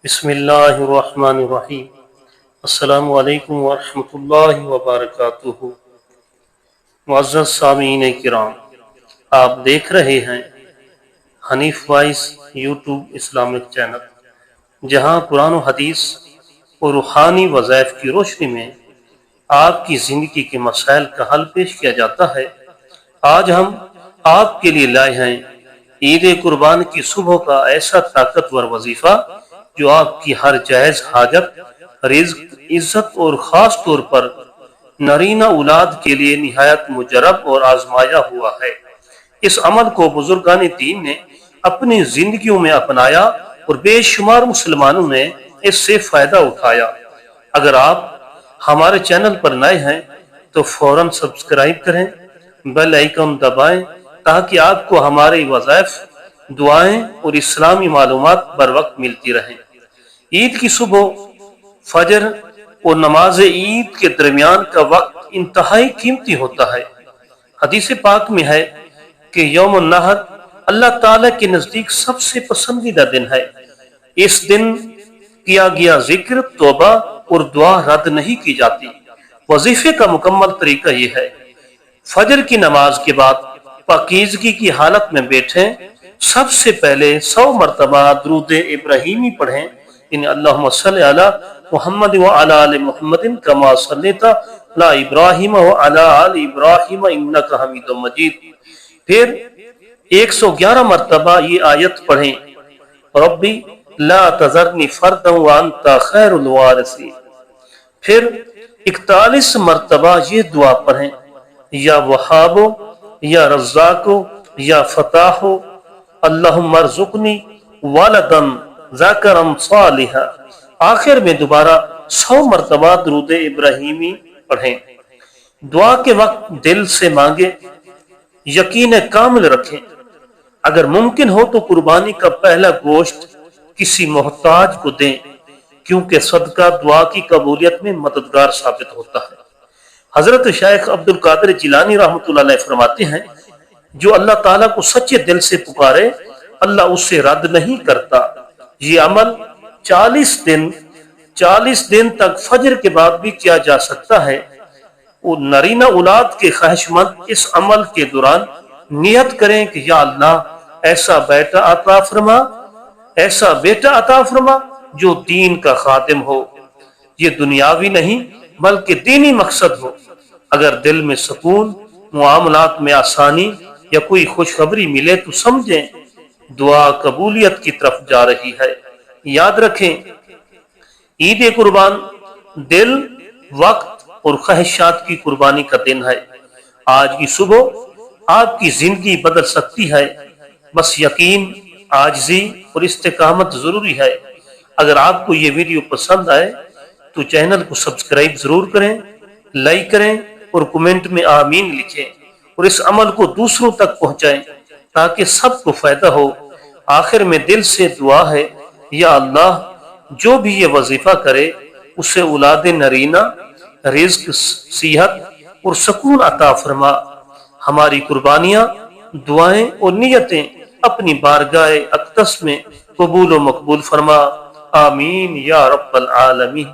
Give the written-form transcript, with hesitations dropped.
بسم اللہ الرحمن الرحیم۔ السلام علیکم ورحمۃ اللہ وبرکاتہ۔ معزز سامعین کرام، آپ دیکھ رہے ہیں Hanif voice YouTube Islamic channel, جہاں قرآن و حدیث اور روحانی وظائف کی روشنی میں آپ کی زندگی کے مسائل کا حل پیش کیا جاتا ہے۔ آج ہم آپ کے لیے لائے ہیں عید قربان کی صبح کا ایسا طاقتور وظیفہ جو آپ کی ہر جائز حاجت، رزق، عزت اور خاص طور پر نرینہ اولاد کے لیے نہایت مجرب اور آزمایا ہوا ہے۔ اس عمل کو بزرگان دین نے اپنی زندگیوں میں اپنایا اور بے شمار مسلمانوں نے اس سے فائدہ اٹھایا۔ اگر آپ ہمارے چینل پر نئے ہیں تو فوراً سبسکرائب کریں، بیل آئیکن دبائیں تاکہ آپ کو ہمارے وظائف، دعائیں اور اسلامی معلومات بر وقت ملتی رہیں۔ عید کی صبح، فجر اور نماز عید کے درمیان کا وقت انتہائی قیمتی ہوتا ہے۔ حدیث پاک میں ہے کہ یوم النحر اللہ تعالی کے نزدیک سب سے پسندیدہ دن ہے۔ اس دن کیا گیا ذکر، توبہ اور دعا رد نہیں کی جاتی۔ وظیفے کا مکمل طریقہ یہ ہے: فجر کی نماز کے بعد پاکیزگی کی حالت میں بیٹھیں، سب سے پہلے 100 مرتبہ درود ابراہیمی پڑھیں، یعنی اللہم صلی علی محمد وعلی آل محمد کما صلیت علی ابراہیم وعلی آل ابراہیم انک حمید مجید۔ پھر 111 مرتبہ یہ آیت پڑھیں: ربی لا تذرنی فردا وانت خیر الوارثین۔ پھر 41 مرتبہ یہ دعا پڑھیں: یا وہاب، یا رزاق، یا فتاح، اللہم ارزقنی ولدا ذکرا صالحا۔ آخر میں دوبارہ 100 مرتبہ درود ابراہیمی پڑھیں۔ دعا کے وقت دل سے مانگیں، یقین کامل رکھیں۔ اگر ممکن ہو تو قربانی کا پہلا گوشت کسی محتاج کو دیں، کیونکہ صدقہ دعا کی قبولیت میں مددگار ثابت ہوتا ہے۔ حضرت شیخ عبد القادر جیلانی رحمۃ اللہ علیہ فرماتے ہیں، جو اللہ تعالیٰ کو سچے دل سے پکارے اللہ اس سے رد نہیں کرتا۔ یہ عمل 40 دن تک فجر کے بعد بھی کیا جا سکتا ہے۔ اور نرینہ اولاد کے خواہش مند اس عمل کے دوران نیت کریں کہ یا اللہ ایسا بیٹا عطا فرما جو دین کا خادم ہو، یہ دنیاوی نہیں بلکہ دینی مقصد ہو۔ اگر دل میں سکون، معاملات میں آسانی یا کوئی خوشخبری ملے تو سمجھیں دعا قبولیت کی طرف جا رہی ہے۔ یاد رکھیں، عید قربان دل، وقت اور خواہشات کی قربانی کا دن ہے۔ آج کی صبح آپ کی زندگی بدل سکتی ہے، بس یقین، عاجزی اور استقامت ضروری ہے۔ اگر آپ کو یہ ویڈیو پسند آئے تو چینل کو سبسکرائب ضرور کریں، لائک کریں اور کمنٹ میں آمین لکھیں، اور اس عمل کو دوسروں تک پہنچائیں تاکہ سب کو فائدہ ہو۔ آخر میں دل سے دعا ہے، یا اللہ جو بھی یہ وظیفہ کرے اسے اولاد نرینہ، رزق، صحت اور سکون عطا فرما۔ ہماری قربانیاں، دعائیں اور نیتیں اپنی بارگاہ اقدس میں قبول و مقبول فرما۔ آمین یا رب العالمین۔